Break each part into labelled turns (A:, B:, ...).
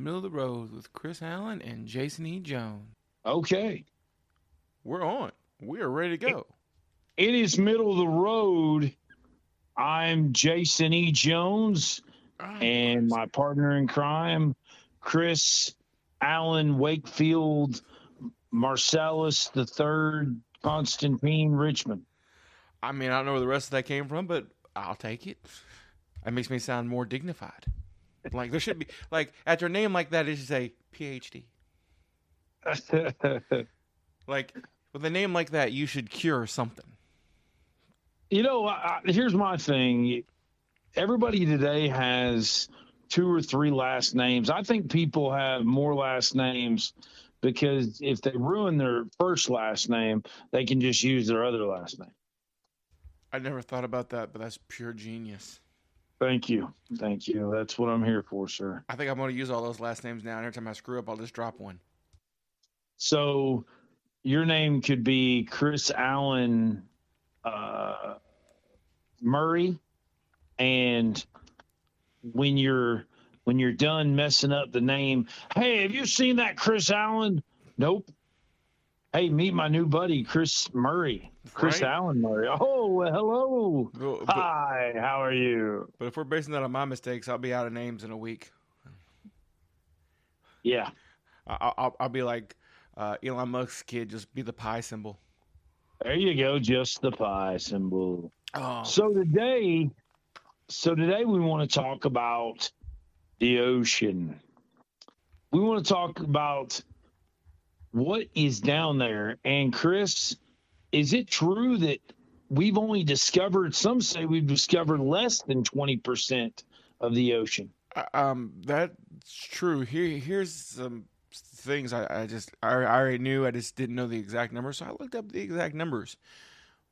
A: Middle of the Road with Chris Allen and Jason E. Jones.
B: Okay.
A: We're on. We are ready to go.
B: It is middle of the road. I'm Jason E. Jones, and
A: Chris.
B: my partner in crime, Chris Allen Wakefield Marcellus the Third Constantine Richmond.
A: I mean, I don't know where the rest of that came from, but I'll take it. That makes me sound more dignified. Like there should be like after a name like that, it should say PhD. Like with a name like that, you should cure something.
B: Here's my thing. Everybody today has two or three last names. I think people have more last names because if they ruin their first last name, they can just use their other last name.
A: I never thought about that, but that's pure genius.
B: Thank you. Thank you. That's what I'm here for, sir.
A: I think I'm going to use all those last names now. And every time I screw up, I'll just drop one.
B: So your name could be Chris Allen Murray, and when you're done messing up the name, hey, have you seen that Chris Allen? Nope. Hey, meet my new buddy, Chris Murray. Chris
A: Right?
B: Allen Murray. Oh, well, hello.
A: But
B: Hi, how are you?
A: but if we're basing that on my mistakes, I'll be out of names in a week.
B: Yeah.
A: I'll be like Elon Musk's kid, just be the pi symbol.
B: There you go, just the pi symbol.
A: Oh,
B: So today we want to talk about the ocean. We want to talk about what is down there. And Chris, is it true that we've only discovered, some say we've discovered less than 20% of the ocean?
A: that's true. Here's some things I already knew. I just didn't know the exact numbers, so I looked up the exact numbers.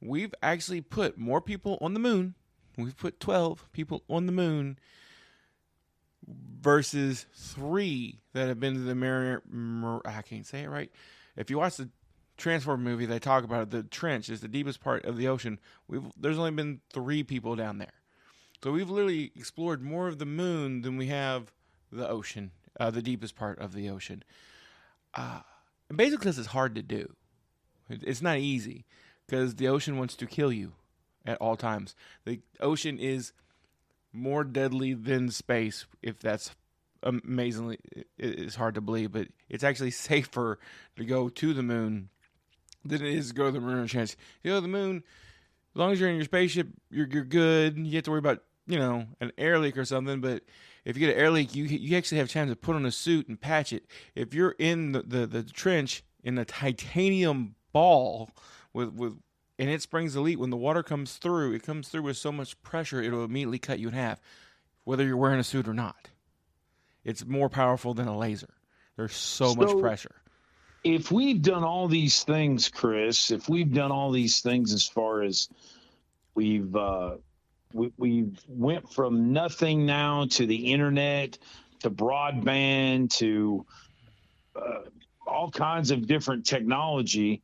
A: We've actually put more people on the moon. We've put 12 people on the moon versus 3 that have been to the I can't say it right. If you watch the Transform movie, they talk about it. The trench is the deepest part of the ocean. There's only been 3 people down there. So we've literally explored more of the moon than we have the ocean, the deepest part of the ocean. And basically, because it's hard to do. It's not easy because the ocean wants to kill you at all times. The ocean is more deadly than space, if that's amazingly, it's hard to believe, but it's actually safer to go to the moon than it is to go to the moon. Chance, the moon, as long as you're in your spaceship, you're good. You have to worry about an air leak or something. But if you get an air leak, you actually have time to put on a suit and patch it. If you're in the trench in a titanium ball with and it springs a leak, when the water comes through, it comes through with so much pressure, it'll immediately cut you in half, whether you're wearing a suit or not. It's more powerful than a laser. There's so much pressure.
B: If we've done all these things, Chris, if we've done all these things as far as we've went from nothing now to the internet, to broadband, to all kinds of different technology,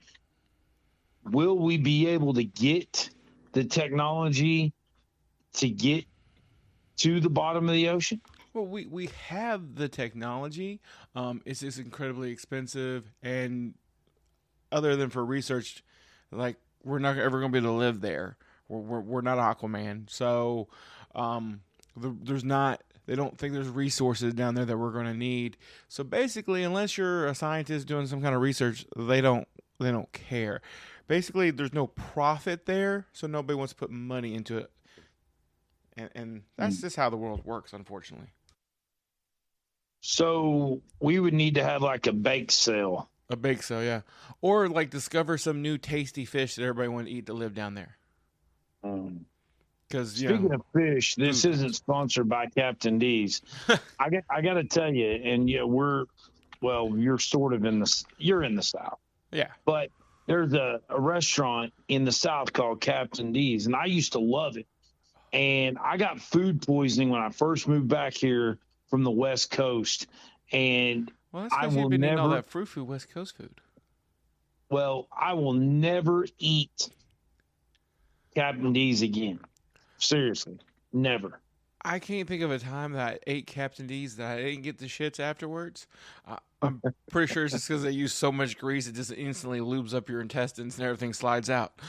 B: will we be able to get the technology to get to the bottom of the ocean?
A: Well, we have the technology. It's just incredibly expensive, and other than for research, like we're not ever going to be able to live there. We're not Aquaman, so there's not. They don't think there's resources down there that we're going to need. So basically, unless you're a scientist doing some kind of research, they don't care. Basically, there's no profit there, so nobody wants to put money into it. And that's just how the world works, unfortunately.
B: So we would need to have like a bake sale.
A: A bake sale, yeah. Or like discover some new tasty fish that everybody want to eat to live down there. Because
B: Speaking of fish, this isn't sponsored by Captain D's. I got to tell you, and you're sort of you're in the South.
A: Yeah.
B: But there's a restaurant in the South called Captain D's, and I used to love it. And I got food poisoning when I first moved back here from the West Coast. And
A: that's
B: I
A: because
B: will
A: you've been eating all
B: never,
A: that frou West Coast food.
B: well, I will never eat Captain D's again. Seriously, never.
A: I can't think of a time that I ate Captain D's that I didn't get the shits afterwards. I'm pretty sure it's just because they use so much grease, it just instantly lubes up your intestines and everything slides out.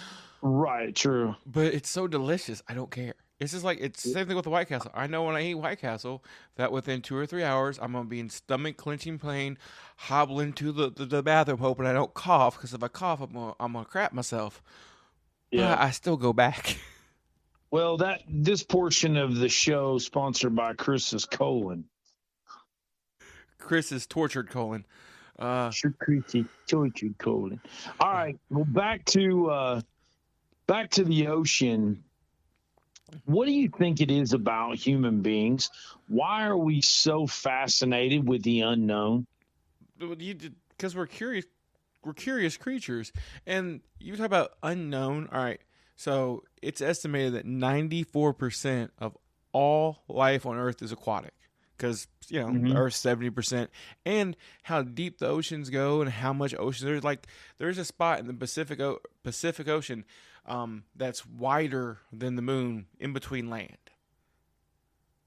B: Right, true.
A: But it's so delicious, I don't care. It's just like it's the same thing with the White Castle. I know when I eat White Castle that within 2 or 3 hours I'm gonna be in stomach clenching pain, hobbling to the bathroom hoping I don't cough because if I cough I'm gonna crap myself.
B: Yeah.
A: But I still go back.
B: Well, that this portion of the show sponsored by Chris's colon.
A: Chris is tortured colon.
B: Sure, Chrissy tortured colon. All right. Well, back to the ocean. What do you think it is about human beings? Why are we so fascinated with the unknown?
A: Because we're curious. We're curious creatures, and you talk about unknown. All right, so it's estimated that 94% of all life on Earth is aquatic. Because the Earth's 70%, and how deep the oceans go, and how much ocean there's a spot in the Pacific Ocean that's wider than the moon in between land.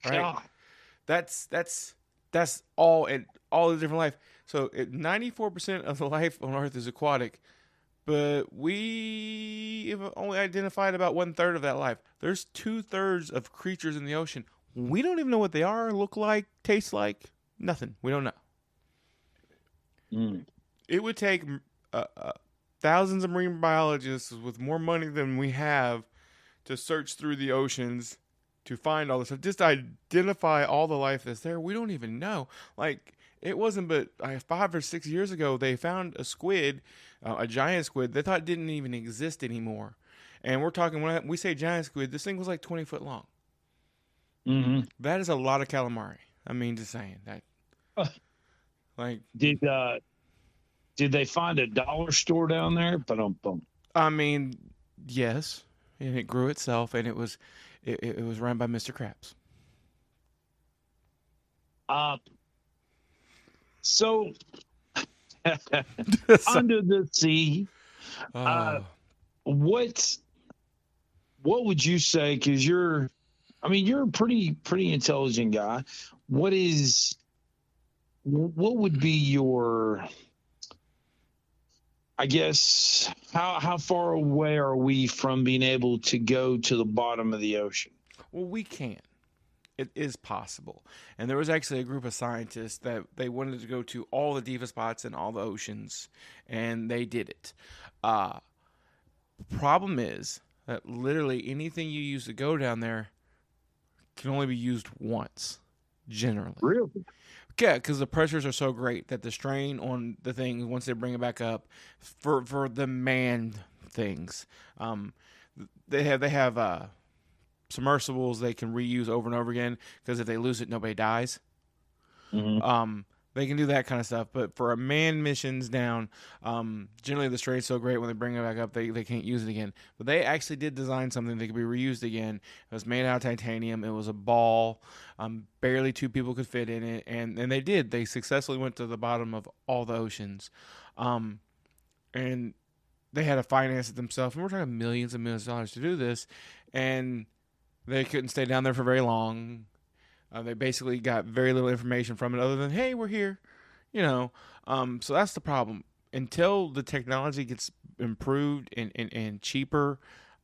A: Right.
B: God.
A: That's all and all the different life. So 94% of the life on Earth is aquatic, but we have only identified about 1/3 of that life. There's 2/3 of creatures in the ocean. We don't even know what they are, look like, taste like, nothing. We don't know. It would take thousands of marine biologists with more money than we have to search through the oceans to find all this stuff. Just identify all the life that's there. We don't even know. Like, it wasn't but 5 or 6 years ago they found a squid, a giant squid, they thought didn't even exist anymore. And we're talking, when we say giant squid, this thing was like 20 foot long.
B: Mm-hmm.
A: That is a lot of calamari. I mean, just saying that. Like,
B: did they find a dollar store down there? Ba-dum-bum.
A: I mean, yes, and it grew itself, and it was run by Mr. Krabs.
B: So under the sea, what would you say? Because you're a pretty intelligent guy. What would be your, I guess, how far away are we from being able to go to the bottom of the ocean?
A: Well, we can. It is possible. And there was actually a group of scientists that they wanted to go to all the deepest spots in all the oceans, and they did it. Problem is that literally anything you use to go down there can only be used once, generally.
B: Really?
A: Yeah, because the pressures are so great that the strain on the things once they bring it back up for the manned things, they have submersibles they can reuse over and over again because if they lose it, nobody dies.
B: Mm-hmm.
A: They can do that kind of stuff, but for a manned missions down, generally the strain's so great when they bring it back up, they can't use it again. But they actually did design something that could be reused again. It was made out of titanium. It was a ball. Barely 2 people could fit in it, and they did. They successfully went to the bottom of all the oceans, and they had to finance it themselves. And we're talking millions and millions of dollars to do this, and they couldn't stay down there for very long. They basically got very little information from it other than, hey, we're here. So that's the problem. Until the technology gets improved and cheaper,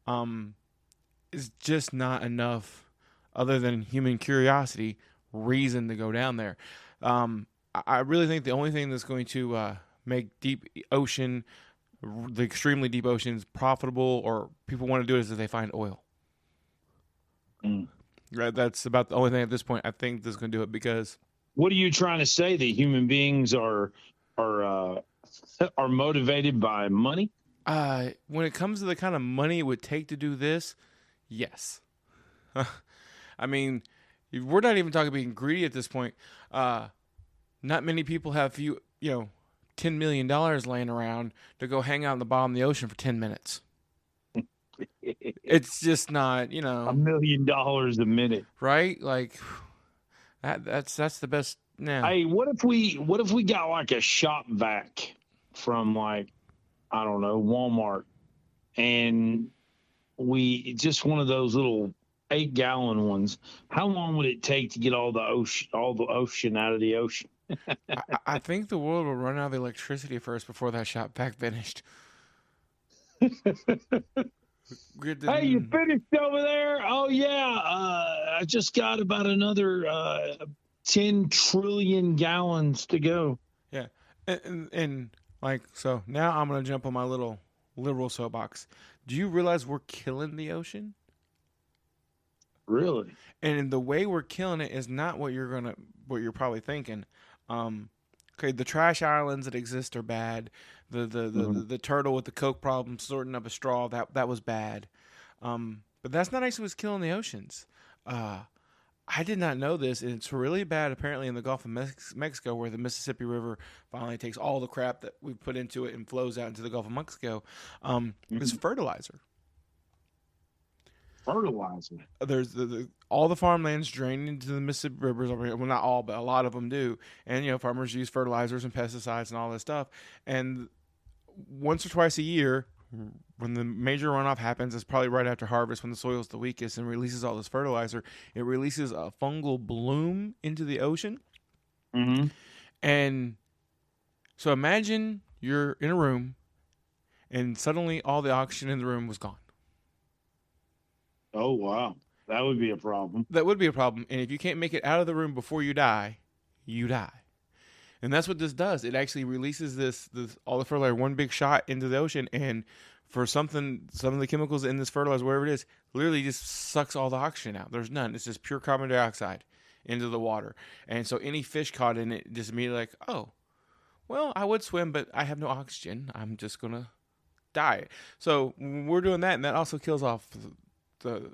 A: it's just not enough other than human curiosity reason to go down there. I really think the only thing that's going to make deep ocean, the extremely deep oceans, profitable or people want to do it is if they find oil. Right, that's about the only thing at this point I think that's going to do it. Because
B: what are you trying to say? That human beings are motivated by money?
A: When it comes to the kind of money it would take to do this, yes. I mean, we're not even talking being greedy at this point. Not many people have $10 million laying around to go hang out on the bottom of the ocean for 10 minutes. It's just not,
B: $1 million a minute,
A: right? Like that's the best now.
B: Hey, what if we got like a shop vac from like, I don't know, Walmart, and we just one of those little 8 gallon ones, how long would it take to get all the ocean out of the ocean?
A: I think the world will run out of electricity first before that shop vac finished. Good
B: Hey, you
A: to-
B: finished over there? Oh yeah, I just got about another 10 trillion gallons to go.
A: yeah, and like so now I'm gonna jump on my little liberal soapbox. Do you realize we're killing the ocean?
B: Really?
A: And the way we're killing it is not what you're probably thinking. Um, okay, the trash islands that exist are bad.
B: Mhm.
A: The turtle with the coke problem sorting up a straw that was bad. But that's not actually what's killing the oceans. Uh, I did not know this, and it's really bad apparently in the Gulf of Mexico, where the Mississippi River finally takes all the crap that we put into it and flows out into the Gulf of Mexico. Is
B: Mhm.
A: fertilizer.
B: Fertilizer.
A: There's all the farmlands drain into the Mississippi rivers. Well, not all, but a lot of them do. And farmers use fertilizers and pesticides and all this stuff. And once or twice a year, when the major runoff happens, it's probably right after harvest when the soil's the weakest and releases all this fertilizer. It releases a fungal bloom into the ocean.
B: Hmm.
A: And so imagine you're in a room and suddenly all the oxygen in the room was gone.
B: Oh wow, that would be a problem.
A: That would be a problem. And if you can't make it out of the room before you die, you die. And that's what this does. It actually releases this all the fertilizer one big shot into the ocean, and for some of the chemicals in this fertilizer, whatever it is, literally just sucks all the oxygen out. There's none. It's just pure carbon dioxide into the water. And so any fish caught in it just immediately like, oh, well, I would swim, but I have no oxygen. I'm just gonna die. So we're doing that, and that also kills off the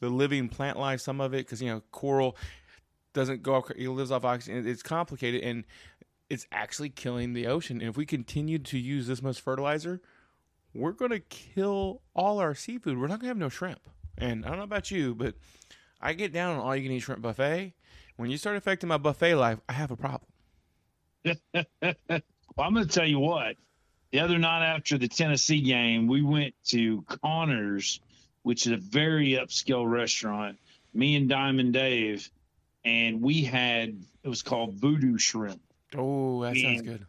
A: the living plant life. Some of it, because coral doesn't go. It lives off oxygen. It's complicated, and it's actually killing the ocean. And if we continue to use this much fertilizer, we're going to kill all our seafood. We're not going to have no shrimp. And I don't know about you, but I get down on all you can eat shrimp buffet. When you start affecting my buffet life, I have a problem.
B: Well, I'm going to tell you what. The other night after the Tennessee game, we went to Connor's, which is a very upscale restaurant. Me and Diamond Dave, and it was called Voodoo Shrimp.
A: Oh, that sounds
B: And
A: good.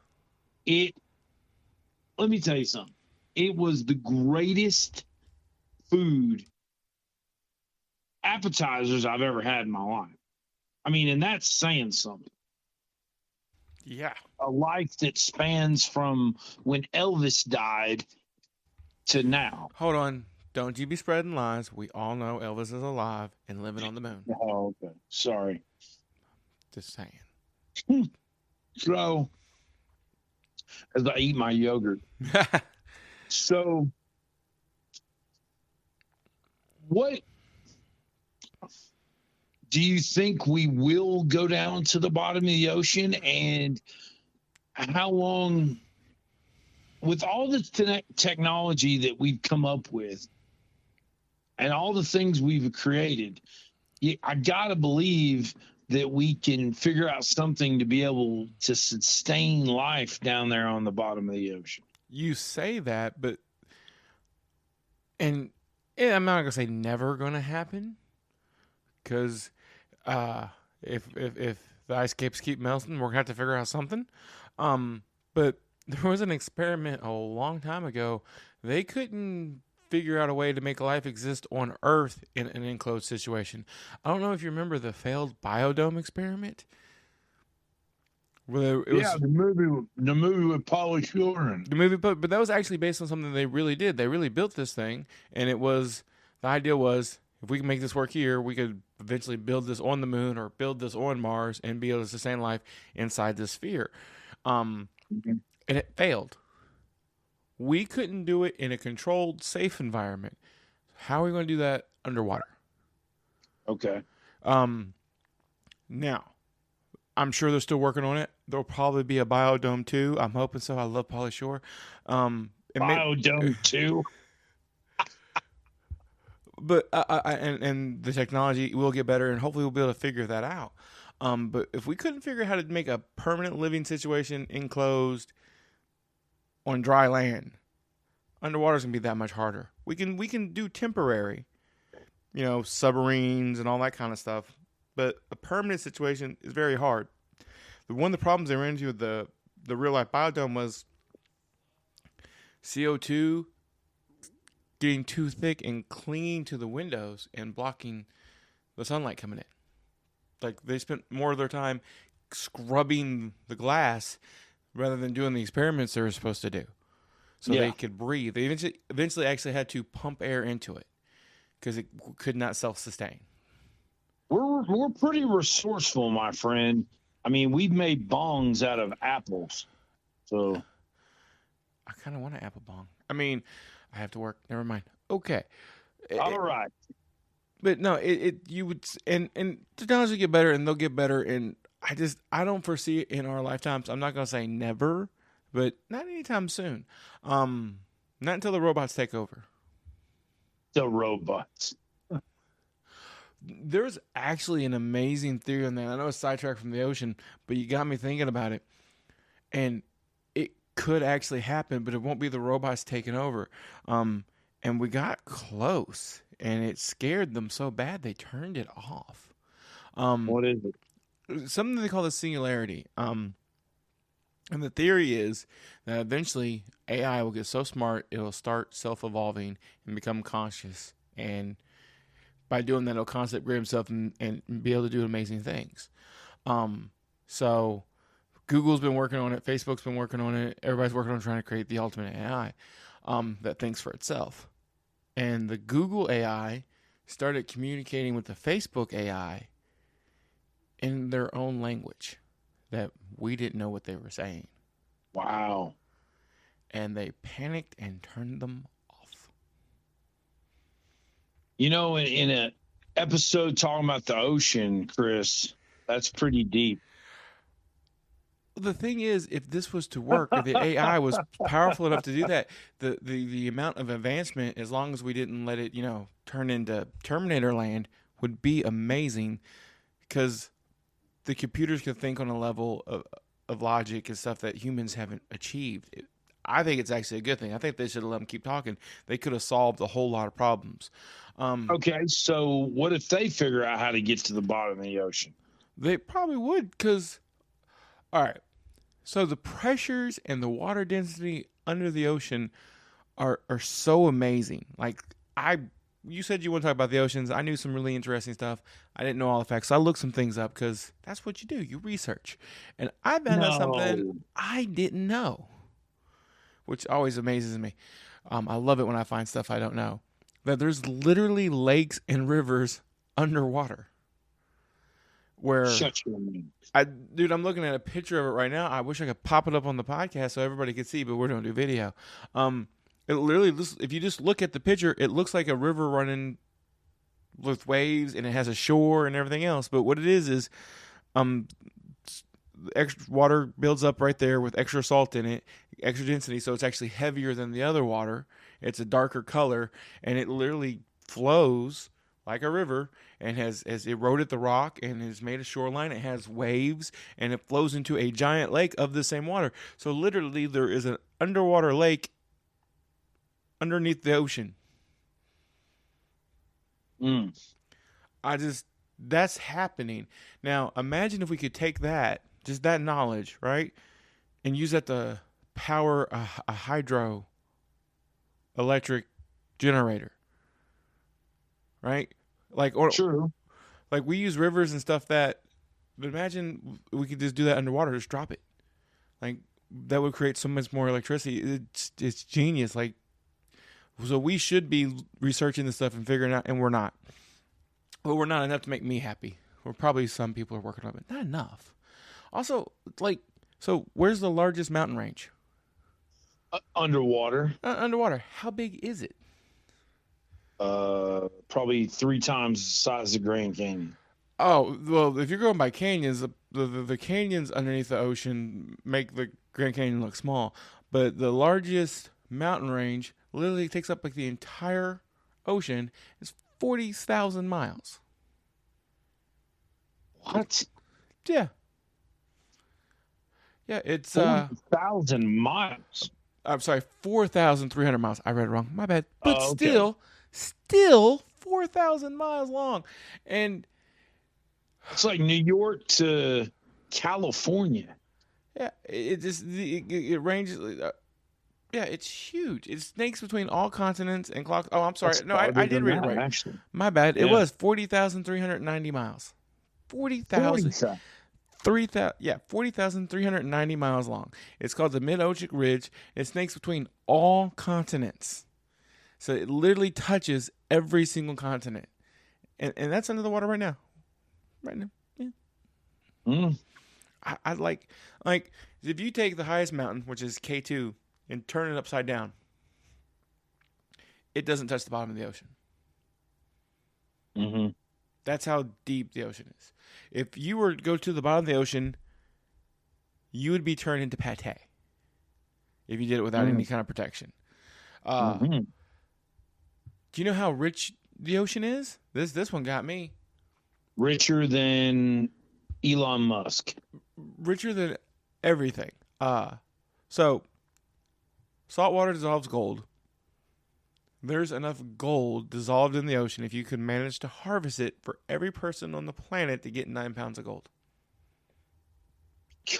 B: it, let me tell you something. It was the greatest food appetizers I've ever had in my life. I mean, and that's saying something.
A: Yeah.
B: A life that spans from when Elvis died to now.
A: Hold on. Don't you be spreading lies. We all know Elvis is alive and living on the moon.
B: Oh, okay. Sorry.
A: Just saying.
B: So, as I eat my yogurt. So, what do you think we will go down to the bottom of the ocean? And how long, with all the technology that we've come up with and all the things we've created, I got to believe that we can figure out something to be able to sustain life down there on the bottom of the ocean.
A: You say that, but and I'm not gonna say never gonna happen, because if the ice caps keep melting, we're gonna have to figure out something. But there was an experiment a long time ago. They couldn't figure out a way to make life exist on Earth in an enclosed situation. I don't know if you remember the failed biodome experiment. Where it was,
B: The movie with Pauly Shore.
A: the movie, but that was actually based on something they really did. They really built this thing, and the idea was if we can make this work here, we could eventually build this on the moon or build this on Mars and be able to sustain life inside this sphere. And it failed. We couldn't do it in a controlled, safe environment. How are we going to do that underwater?
B: Okay.
A: Now, I'm sure they're still working on it. There'll probably be a biodome too. I'm hoping so. I love Pauly Shore.
B: Biodome too.
A: But and the technology will get better, and hopefully we'll be able to figure that out. But if we couldn't figure out how to make a permanent living situation enclosed on dry land, underwater's gonna be that much harder. We can do temporary, submarines and all that kind of stuff. But a permanent situation is very hard. One of the problems they ran into with the real life biodome was CO2 getting too thick and clinging to the windows and blocking the sunlight coming in. Like, they spent more of their time scrubbing the glass rather than doing the experiments they were supposed to do, so they could breathe. They eventually actually had to pump air into it because it could not self-sustain.
B: We're pretty resourceful, my friend. I mean, we've made bongs out of apples. So
A: I kind of want an apple bong. I mean, I have to work. Never mind. Okay.
B: All right.
A: But no, you would, and technology will get better, and they'll get better, and I don't foresee it in our lifetimes. I'm not gonna say never, but not anytime soon. Not until the robots take over.
B: The robots.
A: There's actually an amazing theory on that. I know it's sidetracked from the ocean, but you got me thinking about it, and it could actually happen, but it won't be the robots taking over. And we got close, and it scared them so bad they turned it off.
B: What is it?
A: Something they call the singularity. And the theory is that eventually AI will get so smart it'll start self-evolving and become conscious, and by doing that it'll constantly upgrade himself and be able to do amazing things. So Google's been working on it, Facebook's been working on it, everybody's working on trying to create the ultimate AI that thinks for itself. And the Google AI started communicating with the Facebook AI in their own language that we didn't know what they were saying.
B: Wow.
A: And they panicked and turned them off.
B: In an episode talking about the ocean, Chris, that's pretty deep.
A: The thing is, if this was to work, if the AI was powerful enough to do that, the amount of advancement, as long as we didn't let it, turn into Terminator land, would be amazing, because the computers can think on a level of logic and stuff that humans haven't achieved. I think it's actually a good thing. I think they should have let them keep talking. They could have solved a whole lot of problems.
B: Okay, so what if they figure out how to get to the bottom of the ocean?
A: They probably would, because, all right, so the pressures and the water density under the ocean are so amazing. Like, you said you want to talk about the oceans. I knew some really interesting stuff. I didn't know all the facts. So I looked some things up because that's what you do. You research. And I found out something I didn't know, which always amazes me. I love it when I find stuff I don't know. That there's literally lakes and rivers underwater. Where
B: Shut your mouth.
A: Dude, I'm looking at a picture of it right now. I wish I could pop it up on the podcast so everybody could see, but we're going to do video. It literally, if you just look at the picture, it looks like a river running with waves, and it has a shore and everything else. But what it is extra water builds up right there with extra salt in it, extra density, so it's actually heavier than the other water. It's a darker color, and it literally flows like a river and has eroded the rock and has made a shoreline. It has waves, and it flows into a giant lake of the same water. So literally there is an underwater lake underneath the ocean. That's happening. Now, imagine if we could take that, just that knowledge, right, and use that to power a hydro electric generator, right?
B: True.
A: Like, we use rivers and stuff but imagine we could just do that underwater, just drop it. Like, that would create so much more electricity. It's genius. Like, so we should be researching this stuff and figuring out, and we're not. Well, we're not enough to make me happy. Or probably some people are working on it, but not enough. Also, so where's the largest mountain range?
B: Underwater.
A: Underwater. How big is it?
B: Probably 3 times the size of Grand Canyon.
A: Oh, well, if you're going by canyons, the canyons underneath the ocean make the Grand Canyon look small. But the largest mountain range literally takes up like the entire ocean. It's 40,000 miles.
B: What?
A: Yeah. Yeah, it's
B: 40,000 miles.
A: I'm sorry, 4,300 miles. I read it wrong. My bad. But
B: Okay.
A: still 4,000 miles long. And
B: It's like New York to California.
A: yeah, it ranges. Yeah, it's huge. It snakes between all continents and clocks. Oh, I'm sorry.
B: That's
A: No, I
B: farther
A: did
B: than
A: read it
B: that,
A: right.
B: actually.
A: My bad. It
B: Yeah.
A: was 40,390 miles. 40,000.
B: 40,000.
A: 3,000, yeah, 40,390 miles long. It's called the Mid-Oceanic Ridge. It snakes between all continents. So it literally touches every single continent. And that's under the water right now. Right now. Yeah.
B: Mm.
A: I like if you take the highest mountain, which is K2, and turn it upside down, it doesn't touch the bottom of the ocean.
B: Mm-hmm.
A: That's how deep the ocean is. If you were to go to the bottom of the ocean, you would be turned into pate if you did it without any kind of protection. Do you know how rich the ocean is? This one got me.
B: Richer than Elon Musk.
A: Richer than everything. So salt water dissolves gold. There's enough gold dissolved in the ocean if you could manage to harvest it for every person on the planet to get 9 pounds of gold.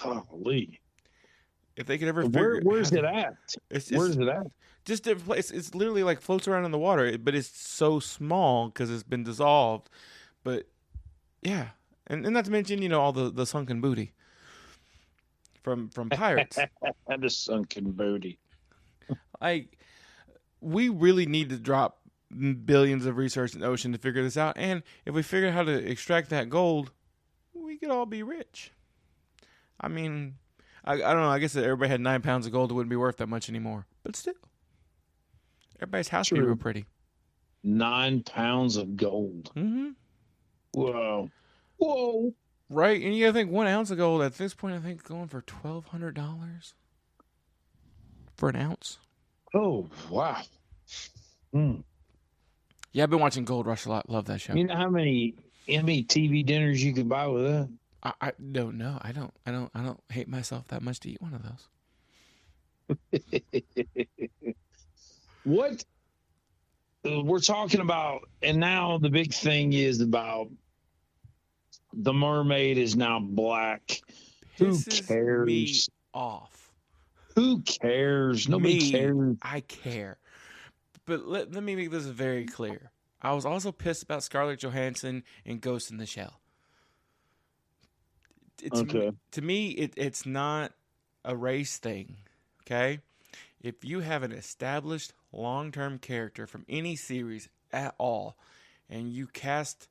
B: Golly.
A: If they could ever figure
B: where's it at? Where's it at?
A: Just different place. It's literally like floats around in the water, but it's so small because it's been dissolved. But yeah, and not to mention all the sunken booty from pirates.
B: And the sunken booty.
A: Like, we really need to drop billions of research in the ocean to figure this out. And if we figure out how to extract that gold, we could all be rich. I mean, I don't know. I guess if everybody had 9 pounds of gold, it wouldn't be worth that much anymore. But still, everybody's house would be real pretty.
B: 9 pounds of gold.
A: Mm-hmm.
B: Whoa.
A: Right, and you gotta think 1 ounce of gold at this point, I think going for $1,200 for an ounce.
B: Oh, wow. Mm.
A: Yeah, I've been watching Gold Rush a lot. Love that show.
B: You know how many TV dinners you could buy with that?
A: I don't know. I don't hate myself that much to eat one of those.
B: What we're talking about, and now the big thing is about the mermaid is now black.
A: Pisses
B: Who cares?
A: Me off.
B: Who cares? Nobody cares.
A: I care. But let me make this very clear. I was also pissed about Scarlett Johansson in Ghost in the Shell. To me, it's not a race thing, okay? If you have an established long-term character from any series at all, and you cast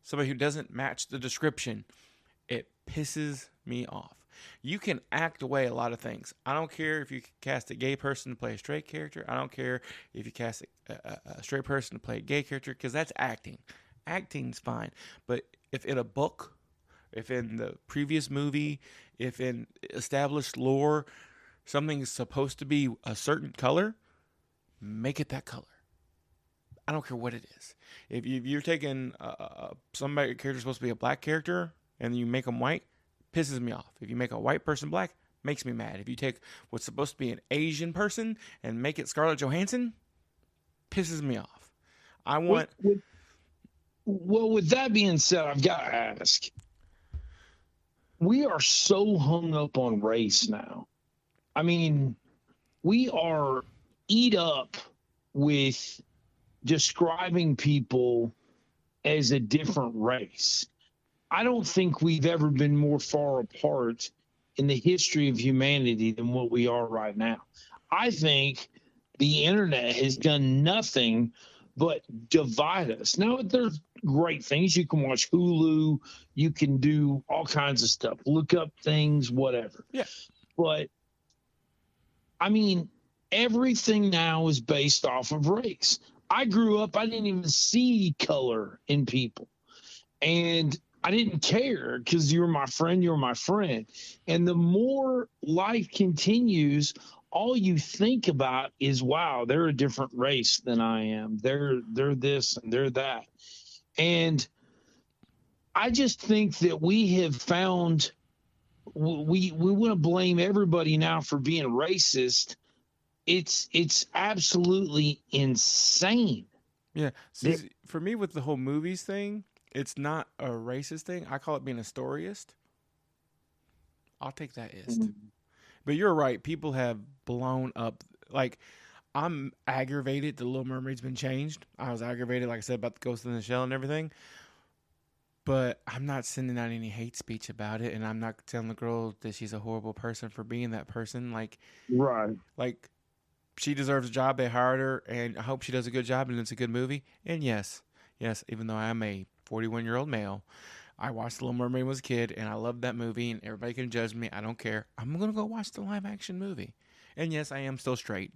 A: somebody who doesn't match the description, it pisses me off. You can act away a lot of things. I don't care if you cast a gay person to play a straight character. I don't care if you cast a straight person to play a gay character, because that's acting. Acting's fine. But if in a book, if in the previous movie, if in established lore, something's supposed to be a certain color, make it that color. I don't care what it is. If you're taking somebody character supposed to be a black character and you make them white, pisses me off. If you make a white person black, makes me mad. If you take what's supposed to be an Asian person and make it Scarlett Johansson, pisses me off. I want.
B: Well, with that being said, I've got to ask. We are so hung up on race now. I mean, we are eat up with describing people as a different race. I don't think we've ever been more far apart in the history of humanity than what we are right now. I think the internet has done nothing but divide us. Now, there's great things. You can watch Hulu. You can do all kinds of stuff. Look up things, whatever.
A: Yeah.
B: But, I mean, everything now is based off of race. I grew up, I didn't even see color in people. And I didn't care because you're my friend, you're my friend. And the more life continues, all you think about is, wow, they're a different race than I am. They're this and they're that. And I just think that we have found we want to blame everybody now for being racist. It's absolutely insane.
A: Yeah. See, for me with the whole movies thing, it's not a racist thing. I call it being a storyist. I'll take that ist. But you're right. People have blown up. Like, I'm aggravated the Little Mermaid's been changed. I was aggravated, like I said, about the Ghost in the Shell and everything. But I'm not sending out any hate speech about it, and I'm not telling the girl that she's a horrible person for being that person.
B: Right.
A: Like she deserves a job. They hired her, and I hope she does a good job, and it's a good movie. And yes, even though I'm a 41-year-old male, I watched The Little Mermaid when I was a kid, and I loved that movie, and everybody can judge me. I don't care. I'm going to go watch the live-action movie. And yes, I am still straight.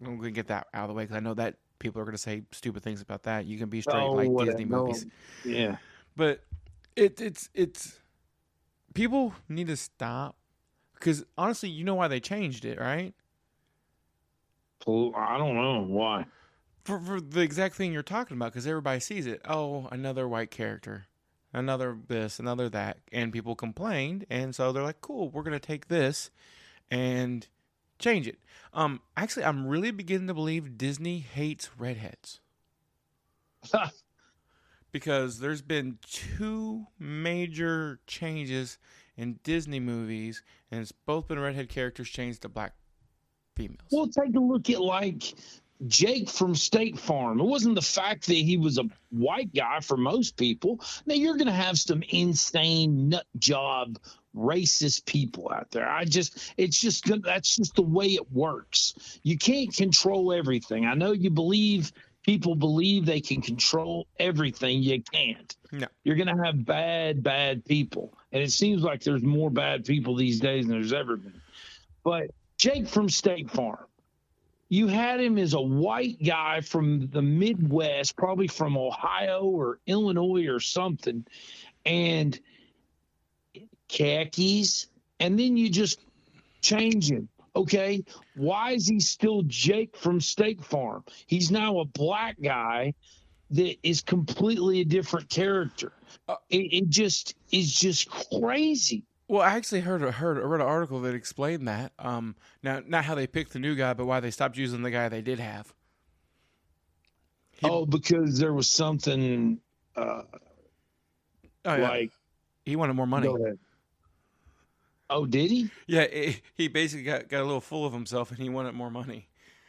A: I'm going to get that out of the way because I know that people are going to say stupid things about that. You can be straight like Disney movies.
B: Yeah.
A: But it's people need to stop because honestly, you know why they changed it, right?
B: I don't know why.
A: For the exact thing you're talking about, because everybody sees it. Oh, another white character, another this, another that, and people complained, and so they're like, "Cool, we're gonna take this and change it." Actually, I'm really beginning to believe Disney hates redheads. Because there's been 2 major changes in Disney movies, and it's both been redhead characters changed to black females.
B: Well, take a look at like Jake from State Farm. It wasn't the fact that he was a white guy for most people. Now you're going to have some insane nut job racist people out there. That's just the way it works. You can't control everything. I know people believe they can control everything. You can't.
A: No.
B: You're going to have bad people. And it seems like there's more bad people these days than there's ever been. But Jake from State Farm, you had him as a white guy from the Midwest, probably from Ohio or Illinois or something, and khakis, and then you just change him. Okay, why is he still Jake from State Farm? He's now a black guy that is completely a different character. It just is just crazy.
A: Well, I actually read an article that explained that. Now, not how they picked the new guy, but why they stopped using the guy they did have.
B: Because there was something like
A: he wanted more money.
B: Go ahead. Oh, did he?
A: Yeah, he basically got a little full of himself, and he wanted more money.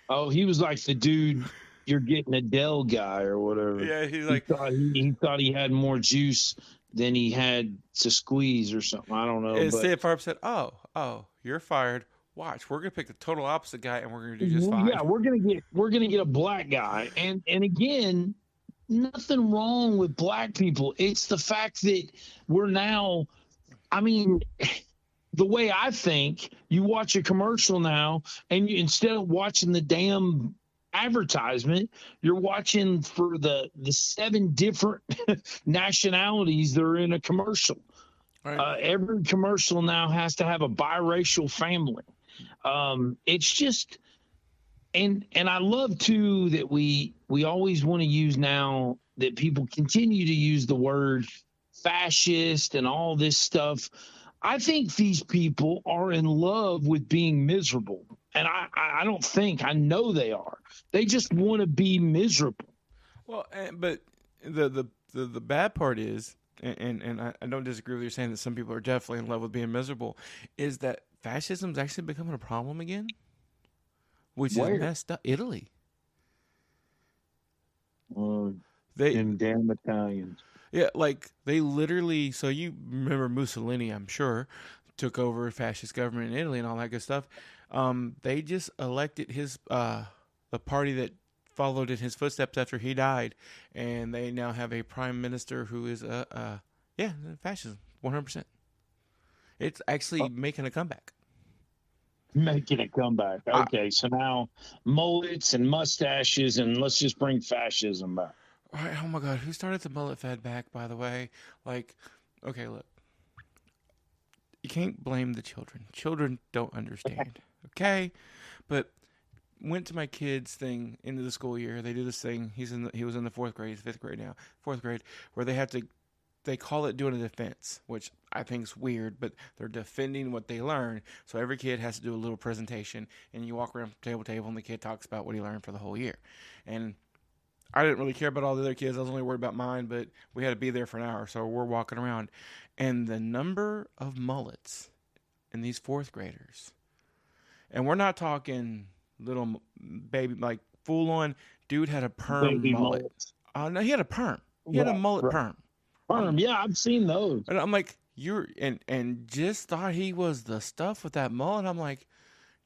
B: Oh, he was like the dude you're getting Adele guy or whatever.
A: Yeah,
B: he thought he had more juice than he had to squeeze or something. I don't know.
A: And State Farm said, "Oh, you're fired. Watch, we're gonna pick the total opposite guy, and we're gonna do just fine."
B: Yeah, we're gonna get a black guy, and again, nothing wrong with black people. It's the fact that we're now. I mean. The way I think, you watch a commercial now, and instead of watching the damn advertisement, you're watching for the 7 different nationalities that are in a commercial. Right. Every commercial now has to have a biracial family. It's just, and I love too that we always want to use now that people continue to use the word fascist and all this stuff. I think these people are in love with being miserable. And I don't think, I know they are. They just want to be miserable.
A: Well, but the bad part is, and I don't disagree with you saying that some people are definitely in love with being miserable, is that fascism is actually becoming a problem again, which is messed up. Italy.
B: Them damn Italians.
A: Yeah, like they literally. So you remember Mussolini, I'm sure, took over fascist government in Italy and all that good stuff. They just elected his the party that followed in his footsteps after he died, and they now have a prime minister who is fascism 100%. It's actually making a comeback.
B: Making a comeback. Okay, so now mullets and mustaches, and let's just bring fascism back.
A: All right, oh my God, who started the mullet fad back, by the way? Like, okay, look. You can't blame the children. Children don't understand, okay? But went to my kids' thing into the school year. They do this thing. He was in the 4th grade, 5th grade now, 4th grade, where they call it doing a defense, which I think is weird, but they're defending what they learn. So every kid has to do a little presentation, and you walk around from table to table, and the kid talks about what he learned for the whole year. And I didn't really care about all the other kids. I was only worried about mine, but we had to be there for an hour, so we're walking around, and the number of mullets in these fourth graders, and we're not talking little baby, like full on. Dude had a perm
B: Baby
A: mullet.
B: mullets.
A: No, he had a perm. He had a
B: Right,
A: mullet
B: right.
A: perm.
B: Perm.
A: I'm,
B: Yeah, I've seen those.
A: and I'm like, you're and just thought he was the stuff with that mullet. I'm like,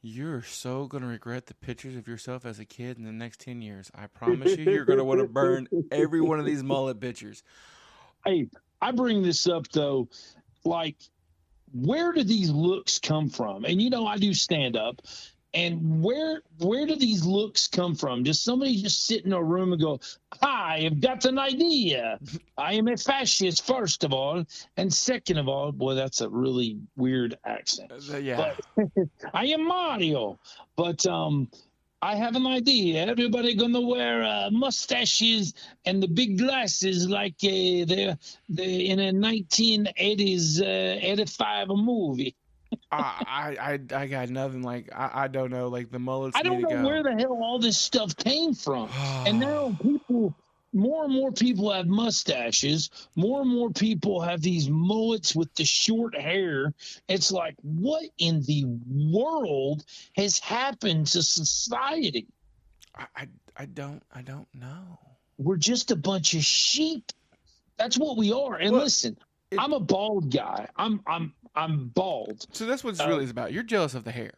A: you're so gonna regret the pictures of yourself as a kid in the next 10 years. I promise you, you're gonna want to burn every one of these mullet pictures.
B: Hey, I bring this up though, like, where do these looks come from? And I do stand up, and where do these looks come from? Does somebody just sit in a room and go, I have got an idea. I am a fascist, first of all, and second of all, boy, that's a really weird accent.
A: Yeah.
B: But I am Mario. But I have an idea. Everybody gonna wear mustaches and the big glasses like they're in a 1980s 85 movie.
A: I got nothing. Like I don't know. Like the mullets
B: I
A: need
B: don't
A: to
B: know
A: go.
B: where the hell all this stuff came from. And now more and more people have mustaches. More and more people have these mullets with the short hair. It's like, what in the world has happened to society?
A: I don't know.
B: We're just a bunch of sheep. That's what we are. And
A: Well,
B: listen, I'm a bald guy. I'm bald.
A: So that's what it's really is about. You're jealous of the hair.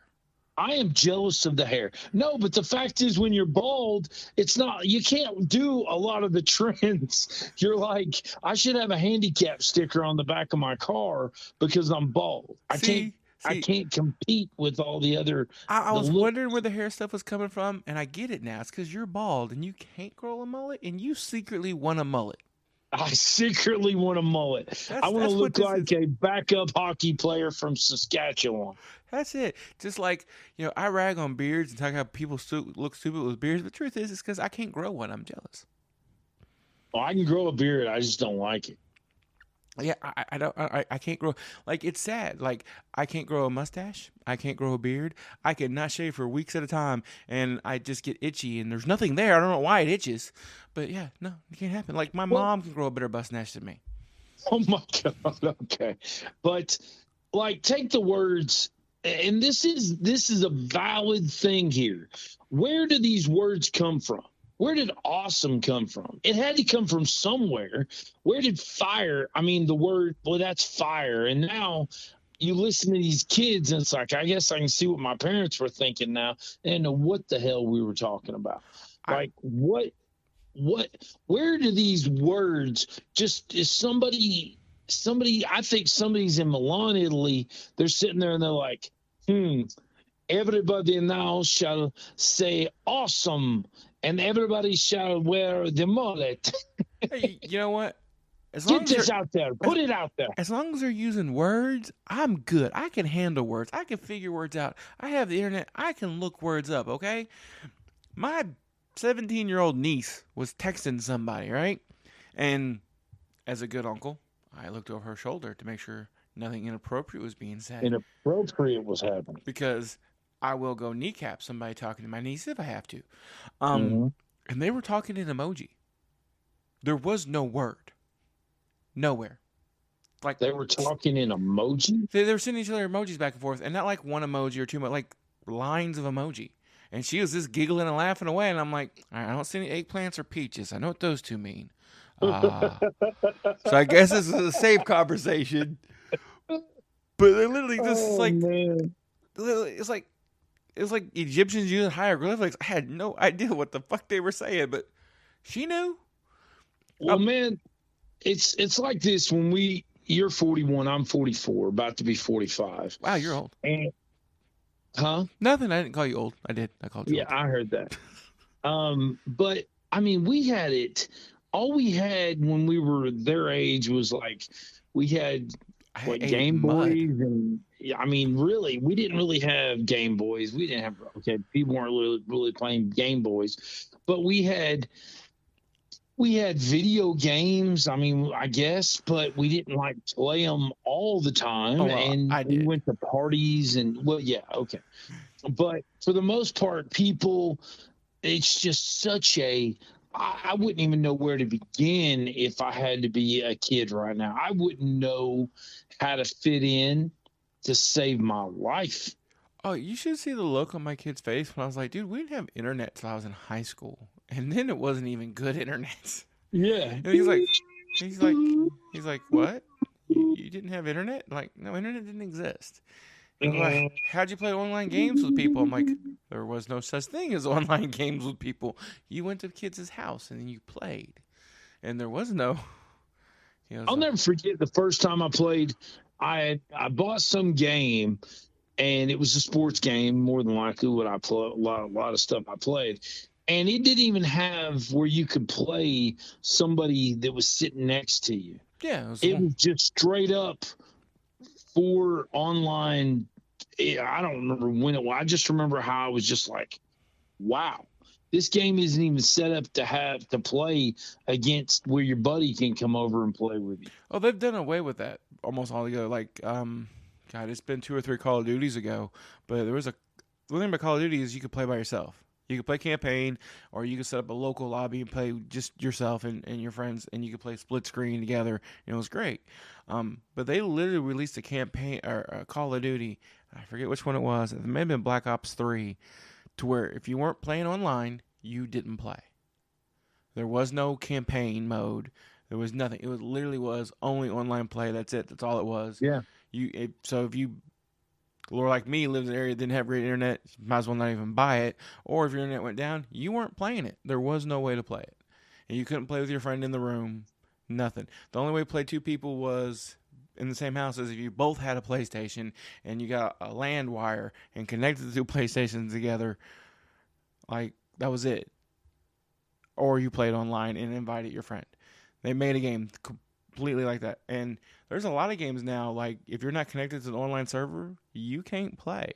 B: I am jealous of the hair. No, but the fact is, when you're bald, you can't do a lot of the trends. You're like, I should have a handicap sticker on the back of my car because I'm bald. I can't compete with all the other.
A: I was wondering where the hair stuff was coming from, and I get it now. It's because you're bald and you can't grow a mullet, and you secretly want a mullet.
B: I secretly want a mullet. I want to look like a backup hockey player from Saskatchewan.
A: That's it. Just like, I rag on beards and talk how people look stupid with beards, but the truth is, it's because I can't grow one. I'm jealous.
B: Oh, I can grow a beard. I just don't like it.
A: Yeah, I can't grow. Like, it's sad. Like, I can't grow a mustache. I can't grow a beard. I can not shave for weeks at a time, and I just get itchy, and there's nothing there. I don't know why it itches. But yeah, no, it can't happen. Like, my mom can grow a better mustache than me.
B: Oh, my God. Okay. But, like, take the words, and this is a valid thing here. Where do these words come from? Where did awesome come from? It had to come from somewhere. Where did fire? I mean, the word, well, that's fire. And now you listen to these kids, and it's like, I guess I can see what my parents were thinking now. They didn't know what the hell we were talking about. Like, where do these words just, is somebody, I think somebody's in Milan, Italy. They're sitting there and they're like, everybody now shall say awesome, and everybody shall wear the mullet.
A: Hey, you know what?
B: Get this out there. Put it out there.
A: As long as they're using words, I'm good. I can handle words. I can figure words out. I have the internet. I can look words up, okay? My 17-year-old niece was texting somebody, right? And as a good uncle, I looked over her shoulder to make sure nothing inappropriate was being said.
B: Inappropriate was happening.
A: Because I will go kneecap somebody talking to my niece if I have to. And they were talking in emoji. There was no word. Nowhere. Like,
B: they were talking in emoji?
A: They were sending each other emojis back and forth, and not like one emoji or two, but like lines of emoji. And she was just giggling and laughing away, and I'm like, all right, I don't see any eggplants or peaches. I know what those two mean. So I guess this is a safe conversation. But they're literally just
B: man.
A: It's like Egyptians using hieroglyphics. I had no idea what the fuck they were saying, but she knew.
B: Well, man, it's like this when you're 41, I'm 44, about to be 45.
A: Wow, you're old.
B: And, huh?
A: Nothing. I didn't call you old. I did. I called you old.
B: Yeah, I heard that. But I mean, we had it. All we had when we were their age was like we had Game Boys, and I mean, really, we didn't really have Game Boys. We didn't have people weren't really playing Game Boys, but we had video games. I mean, I guess, but we didn't like play them all the time. And we went to parties and but for the most part, people, it's just such a I wouldn't even know where to begin if I had to be a kid right now. I wouldn't know how to fit in to save my life.
A: Oh, you should see the look on my kid's face when I was like, dude, we didn't have internet till I was in high school. And then it wasn't even good internet.
B: Yeah.
A: And he's like, he's like, what? You didn't have internet? Like, no, internet didn't exist. He was like, how'd you play online games with people? I'm like, there was no such thing as online games with people. You went to kids' house and you played. And there was no.
B: I'll never forget the first time I played. I bought some game, and it was a sports game more than likely. What I play, a lot of stuff I played, and it didn't even have where you could play somebody that was sitting next to you.
A: Yeah,
B: it was just straight up for online. I don't remember when it was. I just remember how I was just like, wow. This game isn't even set up to have to play against where your buddy can come over and play with you.
A: Oh, they've done away with that almost altogether. Like, God, it's been 2 or 3 Call of Duties ago, but there was the thing about Call of Duty is you could play by yourself. You could play campaign, or you could set up a local lobby and play just yourself and your friends, and you could play split screen together, and it was great. But they literally released a campaign or a Call of Duty. I forget which one it was. It may have been Black Ops 3. To where if you weren't playing online, you didn't play. There was no campaign mode. There was nothing. It was literally was only online play. That's it. That's all it was.
B: Yeah.
A: So if you, or like me, lived in an area that didn't have great internet, you might as well not even buy it. Or if your internet went down, you weren't playing it. There was no way to play it, and you couldn't play with your friend in the room. Nothing. The only way to play 2 people was in the same house as if you both had a PlayStation and you got a LAN wire and connected the 2 PlayStations together. Like, that was it. Or you played online and invited your friend. They made a game completely like that. And there's a lot of games now, like, if you're not connected to the online server, you can't play.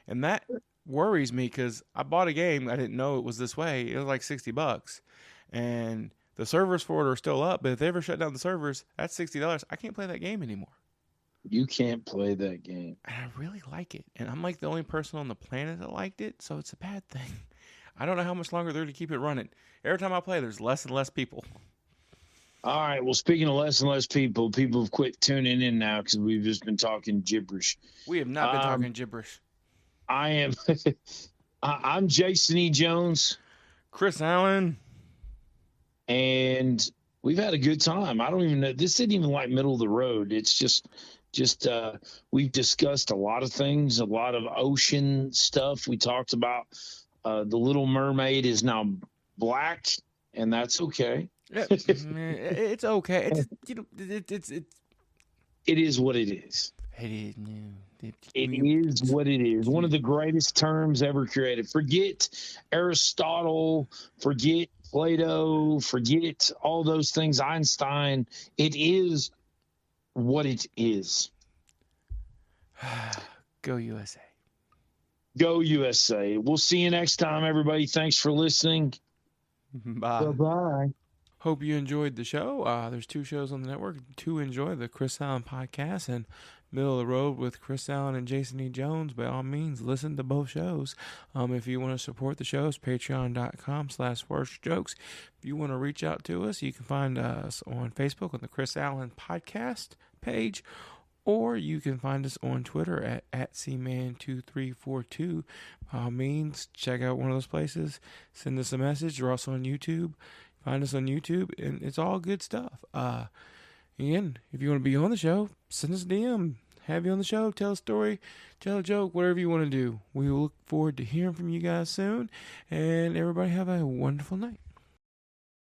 A: And that worries me because I bought a game. I didn't know it was this way. It was like $60. And the servers for it are still up, but if they ever shut down the servers, that's $60. I can't play that game anymore.
B: You can't play that game.
A: And I really like it. And I'm like the only person on the planet that liked it, so it's a bad thing. I don't know how much longer they're to keep it running. Every time I play, there's less and less people.
B: All right. Well, speaking of less and less people have quit tuning in now because we've just been talking gibberish.
A: We have not been talking gibberish.
B: I am. I'm Jason E. Jones.
A: Chris Allen.
B: And we've had a good time. I don't even know. This isn't even like middle of the road. It's just we've discussed a lot of things, a lot of ocean stuff. We talked about the Little Mermaid is now black, and that's okay.
A: Yeah, it's okay. It's
B: it is what it is.
A: It is.
B: It is what it is. One of the greatest terms ever created. Forget Aristotle. Forget Plato. Forget all those things. Einstein. It is what it is.
A: Go USA.
B: Go USA. We'll see you next time, everybody. Thanks for listening.
A: Bye.
B: Bye-bye.
A: Hope you enjoyed the show. There's 2 shows on the network to enjoy, the Chris Allen podcast and Middle of the Road with Chris Allen and Jason E. Jones. By all means, listen to both shows. If you want to support the shows, patreon.com/worstjokes. If you want to reach out to us, you can find us on Facebook on the Chris Allen podcast page, or you can find us on Twitter at cman2342. By all means, check out one of those places. Send us a message. You're also on YouTube. Find us on YouTube, and it's all good stuff. Again, if you want to be on the show, send us a DM. Have you on the show. Tell a story. Tell a joke. Whatever you want to do. We will look forward to hearing from you guys soon. And everybody have a wonderful night.